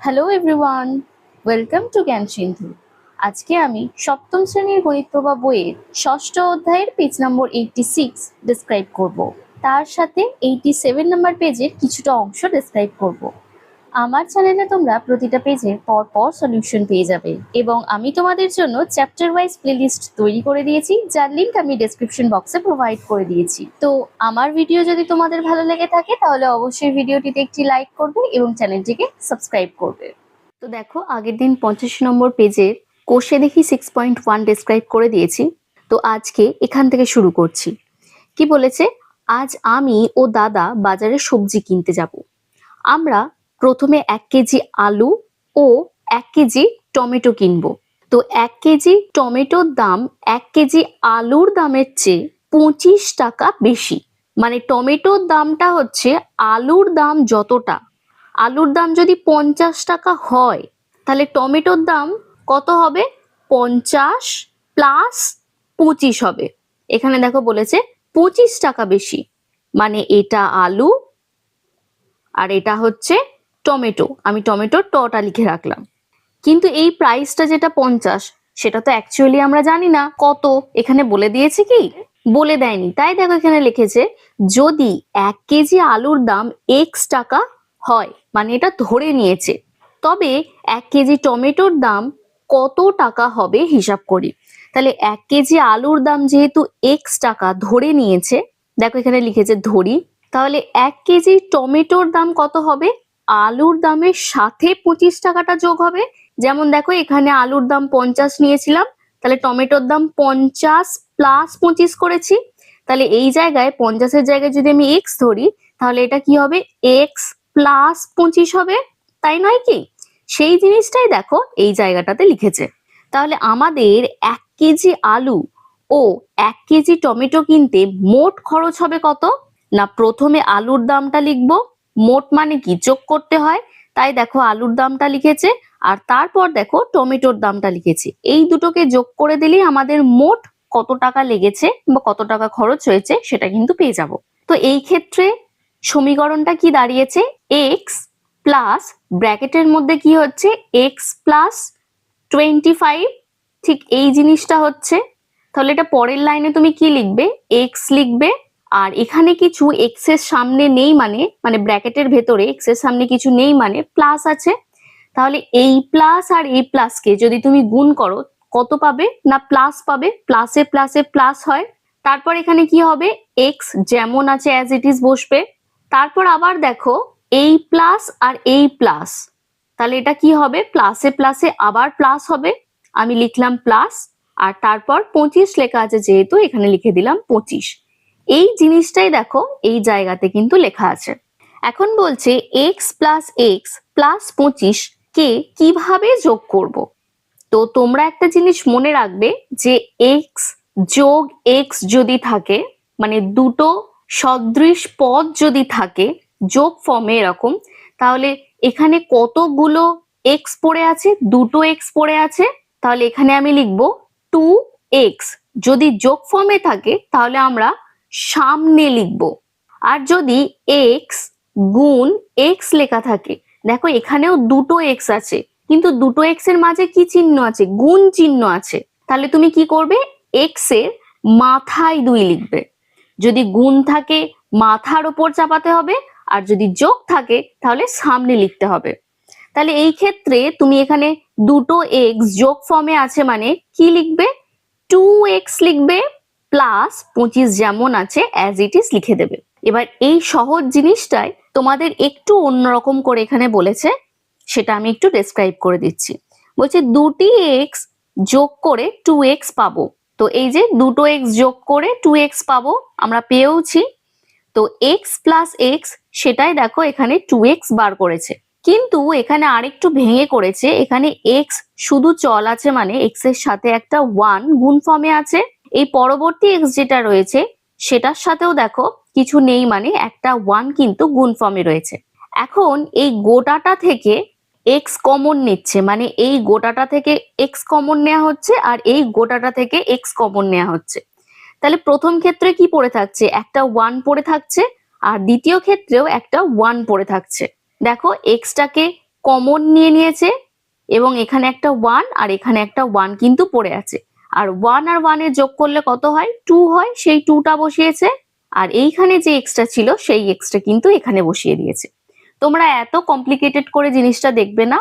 Hello everyone, welcome to জ্ঞান সিন্ধু। আজকে আমি সপ্তম শ্রেণীর গণিত প্রভা বইয়ের ষষ্ঠ অধ্যায়ের পেজ নম্বর 86 ডিসক্রাইব করব। তার সাথে 87 নম্বর পেজের কিছুটা অংশ ডিসক্রাইব করব। আমার চ্যানেলে তোমরা প্রতিটা পেজের পর সলিউশন পেয়ে যাবে এবং আমি তোমাদের জন্য চ্যাপ্টার ওয়াইজ প্লেলিস্ট তৈরি করে দিয়েছি, যার লিংক আমি ডেসক্রিপশন বক্সে প্রোভাইড করে দিয়েছি। তো আমার ভিডিও যদি তোমাদের ভালো লেগে থাকে তাহলে অবশ্যই ভিডিওটিতে একটি লাইক করবে এবং চ্যানেলটিকে সাবস্ক্রাইব করবে। তো দেখো, আগের দিন 85 নম্বর পেজের কোষে দেখি 6.1 ডেসক্রাইব করে দিয়েছি। তো আজকে এখান থেকে শুরু করছি। কি বলেছে? আজ আমি ও দাদা বাজারে সবজি কিনতে যাব। আমরা প্রথমে 1 কেজি আলু ও 1 কেজি টমেটো কিনবো। তো 1 কেজি টমেটোর দাম 1 কেজি আলুর দামের চেয়ে 25 টাকা বেশি। মানে টমেটোর দামটা হচ্ছে আলুর দাম যতটা, আলুর দাম যদি 50 টাকা হয় তাহলে টমেটোর দাম কত হবে? 50 প্লাস 25 হবে। এখানে দেখো বলেছে 25 টাকা বেশি, মানে এটা আলু আর এটা হচ্ছে টমেটো। আমি টমেটোর টটা লিখে রাখলাম। কিন্তু এই প্রাইসটা যেটা 50, সেটা তো অ্যাকচুয়ালি আমরা জানি না কত। এখানে বলে দিয়েছে কি? বলে দেয়নি। তাই দেখো এখানে লিখেছে যদি 1 কেজি আলুর দাম x টাকা হয়, মানে এটা ধরে নিয়েছে, তবে 1 কেজি টমেটোর দাম কত টাকা হবে হিসাব করি। তাহলে 1 কেজি আলুর দাম যেহেতু x টাকা ধরে নিয়েছে, দেখো এখানে লিখেছে ধরি, তাহলে 1 কেজি টমেটোর দাম কত হবে? আলুর দামের সাথে 25 টাকাটা যোগ হবে। যেমন দেখো এখানে আলুর দাম 50 নিয়েছিলাম, তাহলে টমেটোর দাম 50 প্লাস 25 করেছি। তাহলে এই জায়গায় 50-এর জায়গায় যদি আমি x ধরি, তাহলে এটা কি হবে? x প্লাস 25 হবে, তাই নয় কি? সেই জিনিসটাই দেখো এই জায়গাটাতে লিখেছে। তাহলে আমাদের 1 কেজি আলু ও 1 কেজি টমেটো কিনতে মোট খরচ হবে কত? না, প্রথমে আলুর দামটা লিখবো। মোট মানে কি? যোগ করতে হয়। তাই দেখো আলুর দামটা লিখেছে আর তারপর দেখো টমেটোর দামটা লিখেছি। এই দুটোকে যোগ করে দিলেই আমাদের মোট কত টাকা লেগেছে বা কত টাকা খরচ হয়েছে সেটা কিন্তু পেয়ে যাব। তো এই ক্ষেত্রে সমীকরণটা কি দাঁড়িয়েছে? x প্লাস ব্র্যাকেটের মধ্যে কি হচ্ছে? x প্লাস 25, ঠিক এই জিনিসটা হচ্ছে। তাহলে এটা পরের লাইনে তুমি কি লিখবে? x লিখবে। আর এখানে কিছু x এর সামনে নেই, মানে ব্র্যাকেটের ভেতরে x এর সামনে কিছু নেই, মানে প্লাস আছে। তাহলে এই প্লাস আর এই প্লাসকে যদি তুমি গুণ করো কত পাবে? না প্লাস পাবে। প্লাসে প্লাসে প্লাস হয়। তারপর এখানে কি হবে? x যেমন আছে অ্যাজ ইট ইজ বসবে। তারপর আবার দেখো এই প্লাস আর এই প্লাস, তাহলে এটা কি হবে? প্লাসে প্লাসে আবার প্লাস হবে। আমি লিখলাম প্লাস আর তারপর 25 লেখা আছে যেহেতু এখানে লিখে দিলাম 25। এই জিনিসটাই দেখো এই জায়গাতে কিন্তু লেখা আছে। এখন বলছে x প্লাস x প্লাস 25 কে কিভাবে যোগ করব। তো তোমরা একটা জিনিস মনে রাখবে যে x যোগ x যদি থাকে, মানে দুটো সদৃশ পদ যদি থাকে যোগ ফর্মে এরকম, তাহলে এখানে কতগুলো x পড়ে আছে? দুটো x পড়ে আছে। তাহলে এখানে আমি লিখবো 2x। যদি যোগ ফর্মে থাকে তাহলে আমরা সামনে লিখবো। আর যদি x গুণ x লেখা থাকে, দেখো এখানেও দুটো x আছে, কিন্তু দুটো x এর মাঝে কি চিহ্ন আছে? গুণ চিহ্ন আছে। তাহলে তুমি কি করবে? x এর মাথায় 2 লিখবে। যদি গুণ থাকে মাথার উপর চাপাতে হবে, আর যদি যোগ থাকে তাহলে সামনে লিখতে হবে। তাহলে এই ক্ষেত্রে তুমি এখানে দুটো x যোগ ফর্মে আছে, মানে কি লিখবে? 2x লিখবে প্লাস 25 যেমন আছে অ্যাজ ইট ইজ লিখে দেবে। এবার এই সহজ জিনিসটাই তোমাদের একটু অন্যরকম করে এখানে বলেছে, সেটা আমি একটু ডেসক্রাইব করে দিচ্ছি। বলছে দুটি x যোগ করে 2x পাবো। তো এই যে দুটো x যোগ করে 2x পাবো, আমরা পেয়েওছি। তো x প্লাস x সেটাই দেখো এখানে 2x বার করেছে, কিন্তু এখানে আরেকটু ভেঙে করেছে। এখানে x শুধু চল আছে, মানে x এর সাথে একটা 1 গুণ ফর্মে আছে। এই পরবর্তী x যেটা রয়েছে সেটার সাথেও দেখো কিছু নেই, মানে একটা 1 কিন্তু গুণ ফর্মে রয়েছে। এখন এই গোটাটা থেকে x কমন নিচ্ছে, মানে এই গোটাটা থেকে x কমন নেওয়া হচ্ছে আর এই গোটাটা থেকে x কমন নেওয়া হচ্ছে। তাহলে প্রথম ক্ষেত্রে কি পড়ে থাকছে? একটা 1 পড়ে থাকছে, আর দ্বিতীয় ক্ষেত্রেও একটা 1 পড়ে থাকছে। দেখো এক্সটাকে কমন নিয়ে নিয়েছে এবং এখানে একটা 1 আর এখানে একটা 1 কিন্তু পড়ে আছে। আর 1 আর 1 এর যোগ করলে কত হয়? 2 হয়, সেই 2টা বসিয়েছে। আর এইখানে যে এক্সট্রা ছিল সেই এক্সট্রা কিন্তু এখানে বসিয়ে দিয়েছে। তোমরা এত কমপ্লিকেটেড করে জিনিসটা দেখবে না,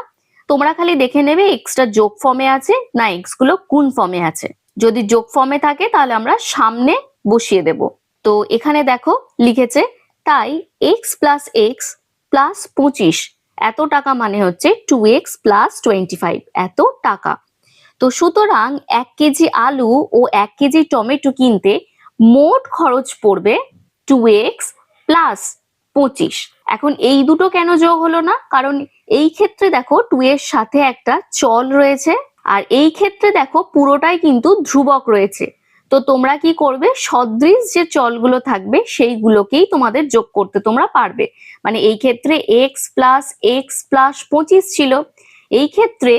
তোমরা খালি দেখে নেবে এক্সট্রা যোগ ফর্মে আছে না এক্স গুলো গুণ ফর্মে আছে। যদি যোগ ফর্মে থাকে তাহলে আমরা সামনে বসিয়ে দেব। তো এখানে দেখো লিখেছে তাই এক্স প্লাস এক্স প্লাস 25 এত টাকা মানে হচ্ছে 2x প্লাস 25 এত টাকা। তো সুতরাং 1 কেজি আলু ও 1 কেজি টমেটো কিনতে মোট খরচ পড়বে 2x প্লাস 25। এখন এই দুটো কেন যোগ হলো না? কারণ এই ক্ষেত্রে দেখো 2 এর সাথে একটা চল রয়েছে আর এই ক্ষেত্রে দেখো পুরোটাই কিন্তু ধ্রুবক রয়েছে। তো তোমরা কি করবে? সদৃশ যে চলগুলো থাকবে সেইগুলোকেই তোমাদের যোগ করতে তোমরা পারবে। মানে এই ক্ষেত্রে x প্লাস 25 ছিল, এই ক্ষেত্রে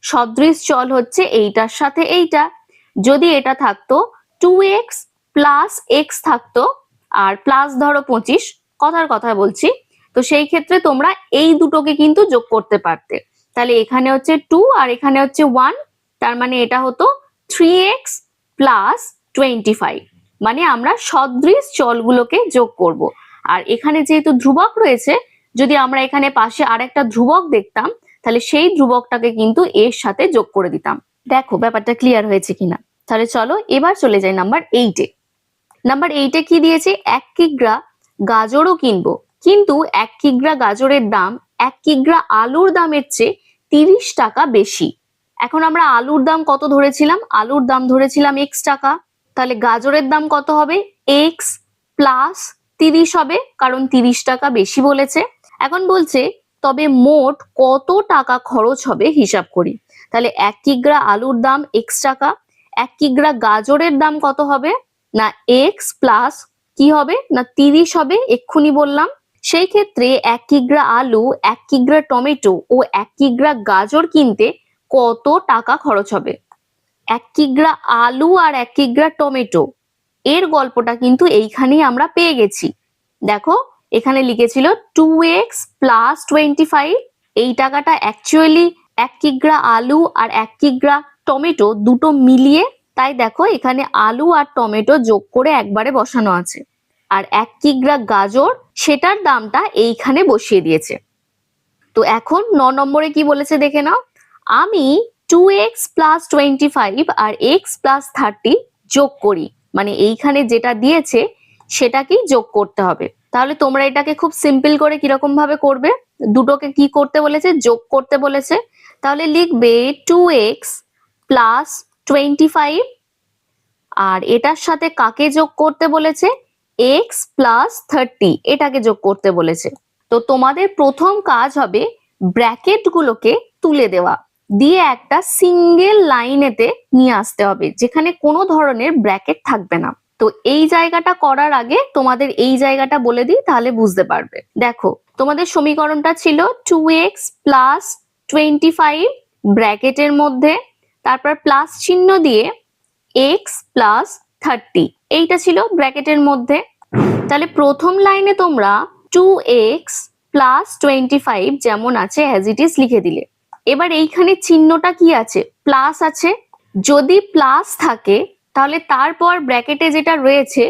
সদৃশ চল হচ্ছে এইটার সাথে এইটা। যদি এটা থাকতো 2x প্লাস x থাকতো আর প্লাস ধরো 25, কথার কথা বলছি, তো সেই ক্ষেত্রে তোমরা এই দুটোকে কিন্তু যোগ করতে পারতে। তাহলে এখানে হচ্ছে 2 আর এখানে হচ্ছে 1, তার মানে এটা হতো 3x প্লাস 25। মানে আমরা সদৃশ চলগুলোকে যোগ করব। আর এখানে যেহেতু ধ্রুবক রয়েছে, যদি আমরা এখানে পাশে আরেকটা ধ্রুবক দেখতাম তাহলে সেই ধ্রুবকটাকে কিন্তু এর সাথে যোগ করে দিতাম। দেখো ব্যাপারটা ক্লিয়ার হয়েছে কিনা। তাহলে চলো এবার চলে যাই নাম্বার 8-এ। নাম্বার 8-এ কি দিয়েছে? 1 কিগ্রা গাজরও কিনবো, কিন্তু 1 কিগ্রা গাজরের দাম 1 কিগ্রা আলুর দামের চেয়ে 30 টাকা বেশি। এখন আমরা আলুর দাম কত ধরেছিলাম? আলুর দাম ধরেছিলাম x টাকা। তাহলে গাজরের দাম কত হবে? x প্লাস 30 হবে, কারণ 30 টাকা বেশি বলেছে। এখন বলছে তবে মোট কত টাকা খরচ হবে হিসাব করি। তাহলে 1 কিগ্রা আলুর দাম x টাকা, 1 কিগ্রা গাজরের দাম কত হবে? না x প্লাস কি হবে? না 30 হবে, এক্ষুনি বললাম। সেই ক্ষেত্রে 1 কিগ্রা আলু, 1 কিগ্রা টমেটো ও 1 কিগ্রা গাজর কিনতে কত টাকা খরচ হবে? 1 কিগ্রা আলু আর 1 কিগ্রা টমেটো, এর গল্পটা কিন্তু এইখানেই আমরা পেয়ে গেছি। দেখো এখানে লিখেছিল 2x প্লাস 25, এই টাকাটা অ্যাকচুয়ালি 1 কিগ্রা আলু আর 1 কিগ্রা টমেটো দুটো মিলিয়ে, তাই দেখো এখানে আলু আর টমেটো যোগ করে একবারে বসানো আছে। আর 1 কিগ্রা গাজর সেটার দামটা এইখানে বসিয়ে দিয়েছে। তো এখন 9 নম্বরে কি বলেছে দেখে নাও। আমি 2x প্লাস 25 আর x প্লাস 30 যোগ করি, মানে এইখানে যেটা দিয়েছে সেটাকেই যোগ করতে হবে। তাহলে তোমরা এটাকে খুব সিম্পল করে কিরকম ভাবে করবে? দুটোকে কি করতে বলেছে? যোগ করতে বলেছে। তাহলে লিখবে 2x প্লাস 25 আর এটার সাথে কাকে যোগ করতে বলেছে? x প্লাস 30, এটাকে যোগ করতে বলেছে। তো তোমাদের প্রথম কাজ হবে ব্র্যাকেট গুলোকে তুলে দেওয়া, দিয়ে একটা সিঙ্গেল লাইনেতে নিয়ে আসতে হবে যেখানে কোনো ধরনের ব্র্যাকেট থাকবে না। তো এই জায়গাটা করার আগে তোমাদের এই জায়গাটা বলে দিই, তাহলে বুঝতে পারবে। দেখো তোমাদের সমীকরণটা ছিল 2x প্লাস 25 ব্র্যাকেটের মধ্যে, তারপর প্লাস চিহ্ন দিয়ে x প্লাস 30, এইটা ছিল ব্র্যাকেটের মধ্যে। তাহলে প্রথম লাইনে তোমরা 2x প্লাস 25 যেমন আছে অ্যাজ ইট ইজ লিখে দিলে। এবার এইখানে চিহ্নটা কি আছে? প্লাস আছে। যদি প্লাস থাকে তাহলে তারপর ব্র্যাকেটে যেটা রয়েছে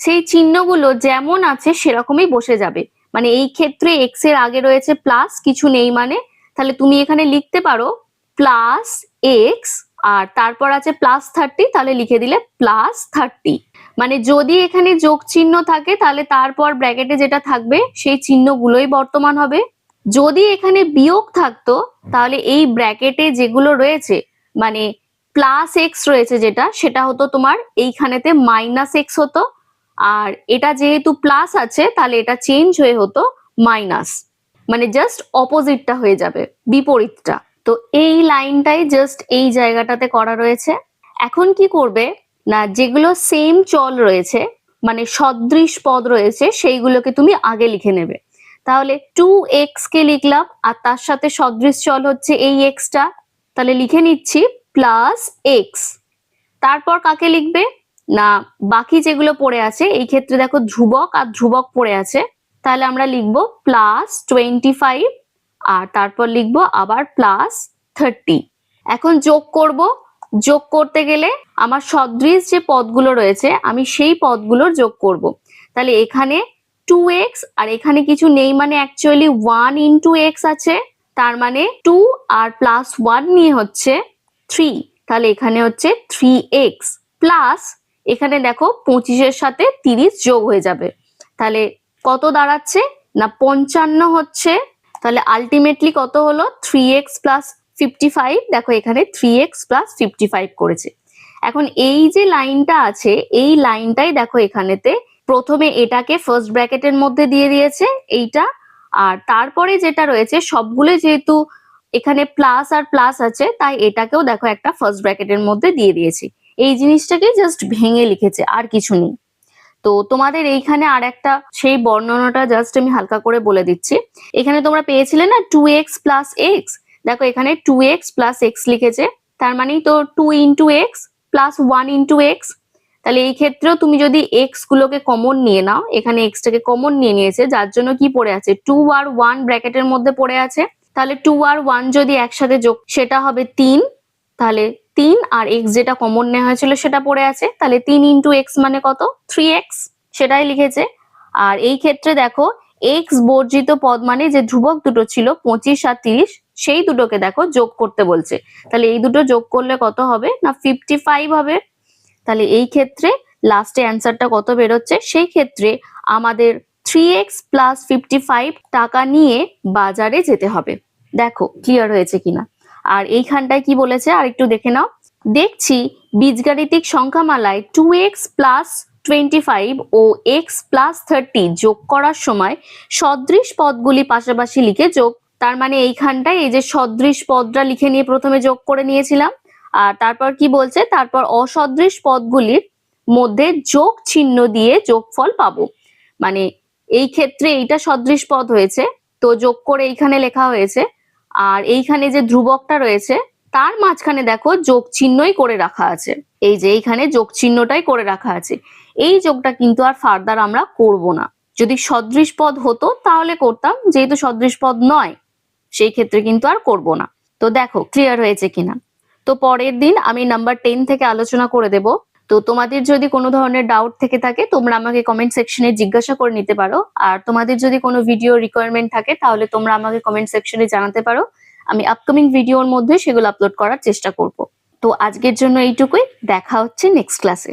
সেই চিহ্নগুলো যেমন আছে সেরকমই বসে যাবে। মানে এই ক্ষেত্রে x এর আগে রয়েছে প্লাস, কিছু নেই মানে, তাহলে তুমি এখানে লিখতে পারো প্লাস x আর তারপর আছে প্লাস 30, তাহলে লিখে দিলে প্লাস 30। মানে যদি এখানে যোগ চিহ্ন থাকে তাহলে তারপর ব্র্যাকেটে যেটা থাকবে সেই চিহ্নগুলোই বর্তমান হবে। যদি এখানে বিয়োগ থাকতো তাহলে এই ব্র্যাকেটে যেগুলো রয়েছে মানে প্লাস এক্স রয়েছে যেটা, সেটা হতো তোমার এইখানেতে মাইনাস এক্স হতো, আর এটা যেহেতু প্লাস আছে তাহলে এটা চেঞ্জ হয়ে হতো মাইনাস, মানে জাস্ট অপোজিটটা হয়ে যাবে, বিপরীতটা। তো এই লাইনটাই জাস্ট এই জায়গাটাতে করা রয়েছে। এখন কি করবে না, যেগুলো সেম চল রয়েছে মানে সদৃশ পদ রয়েছে সেইগুলোকে তুমি আগে লিখে নেবে। তাহলে 2x কে লিখলাম আর তার সাথে সদৃশ চল হচ্ছে এই x টা, তাহলে লিখে নিচ্ছি প্লাস x। তারপর কাকে লিখবে না, বাকি যেগুলো পড়ে আছে এই ক্ষেত্রে দেখো ধ্রুবক আর ধ্রুবক পড়ে আছে, তাহলে আমরা লিখবো প্লাস 25 আর তারপর লিখবো আবার প্লাস 30। এখন যোগ করব, যোগ করতে গেলে আমার সদৃশ যে পদগুলো রয়েছে আমি সেই পদগুলোর যোগ করব। তাহলে এখানে 2x আর এখানে কিছু নেই, মানে অ্যাকচুয়ালি 1 ইন্টু এক্স আছে, তার মানে 2 আর প্লাস 1 নিয়ে হচ্ছে 3। তাহলে এখানে হচ্ছে 3x প্লাস এখানে দেখো 25-এর সাথে 30 যোগ হয়ে যাবে, তাহলে কত দাঁড়াচ্ছে না 55 হচ্ছে। তাহলে আলটিমেটলি কত হলো 3x প্লাস 55। দেখো এখানে 3x প্লাস 55 করেছে। এখন এই যে লাইনটা আছে এই লাইনটাই দেখো এখানেতে প্রথমে এটাকে ফার্স্ট ব্র্যাকেটের মধ্যে দিয়ে দিয়েছে এইটা, আর তারপরে যেটা রয়েছে সবগুলো যেহেতু এখানে প্লাস আর প্লাস আছে তাই এটাকেও দেখো একটা ফার্স্ট ব্র্যাকেটের মধ্যে দিয়ে দিয়েছি। এই জিনিসটাকে জাস্ট ভেঙে লিখেছে, আর কিছু নেই। তো তোমাদের এইখানে আর একটা সেই বর্ণনাটা জাস্ট আমি হালকা করে বলে দিচ্ছি। এখানে তোমরা পেয়েছিলে না 2x প্লাস এক্স, দেখো এখানে 2x প্লাস এক্স লিখেছে, তার মানে তো 2 into x plus 1 into x. তাহলে এই ক্ষেত্রেও তুমি যদি এক্স গুলোকে কমন নিয়ে নাও, এখানে এক্সটাকে কমন নিয়ে নিয়েছে যার জন্য কি পড়ে আছে 2 আর 1 ব্র্যাকেটের মধ্যে পড়ে আছে। তাহলে 2 আর 1 যদি একসাথে যোগ সেটা হবে 3, তাহলে 3 আর x যেটা কমন নেওয়া হয়েছিল সেটা পড়ে আছে, তাহলে 3 ইন্টু এক্স মানে কত 3x, সেটাই লিখেছে। আর এই ক্ষেত্রে দেখো x বর্জিত পদ মানে যে ধ্রুবক দুটো ছিল 25 আর 30 সেই দুটোকে দেখো যোগ করতে বলছে, তাহলে এই দুটো যোগ করলে কত হবে না 55 হবে। তাহলে এই ক্ষেত্রে লাস্টে অ্যান্সারটা কত বেরোচ্ছে, সেই ক্ষেত্রে আমাদের 3x প্লাস 55 টাকা নিয়ে বাজারে যেতে হবে। দেখো ক্লিয়ার হয়েছে কিনা। আর এইখানটায় কি বলেছে আর একটু দেখে নাও। দেখছি বীজগাণিতিক সংখ্যামালায় 2x প্লাস 25 ও x প্লাস 30 যোগ করার সময় সদৃশ পদগুলি পাশাপাশি লিখে যোগ। তার মানে এইখানটায় এই যে সদৃশ পদটা লিখে নিয়ে প্রথমে যোগ করে নিয়েছিলাম, আর তারপর কি বলছে তারপর অসদৃশ পদগুলির মধ্যে যোগ চিহ্ন দিয়ে যোগফল পাবো। মানে এই ক্ষেত্রে এইটা সদৃশ পদ হয়েছে তো যোগ করে এইখানে লেখা হয়েছে, আর এইখানে যে ধ্রুবকটা রয়েছে তার মাঝখানে দেখো যোগ চিহ্নই করে রাখা আছে, এই যে এইখানে যোগ চিহ্নটাই করে রাখা আছে। এই যোগটা কিন্তু আর ফার্দার আমরা করব না। যদি সদৃশ পদ হতো তাহলে করতাম, যেহেতু সদৃশ পদ নয় সেই ক্ষেত্রে কিন্তু আর করব না। তো দেখো ক্লিয়ার হয়েছে কিনা। তো পরের দিন আমি নাম্বার 10 থেকে আলোচনা করে দেব। তো তোমাদের যদি কোনো ধরনের ডাউট থেকে থাকে তোমরা আমাকে কমেন্ট সেকশনে জিজ্ঞাসা করে নিতে পারো, আর তোমাদের যদি কোনো ভিডিও রিকোয়ারমেন্ট থাকে তাহলে তোমরা আমাকে কমেন্ট সেকশনে জানাতে পারো। আমি আপকামিং ভিডিওর মধ্যে সেগুলো আপলোড করার চেষ্টা করব। তো আজকের জন্য এইটুকুই, দেখা হচ্ছে নেক্সট ক্লাসে।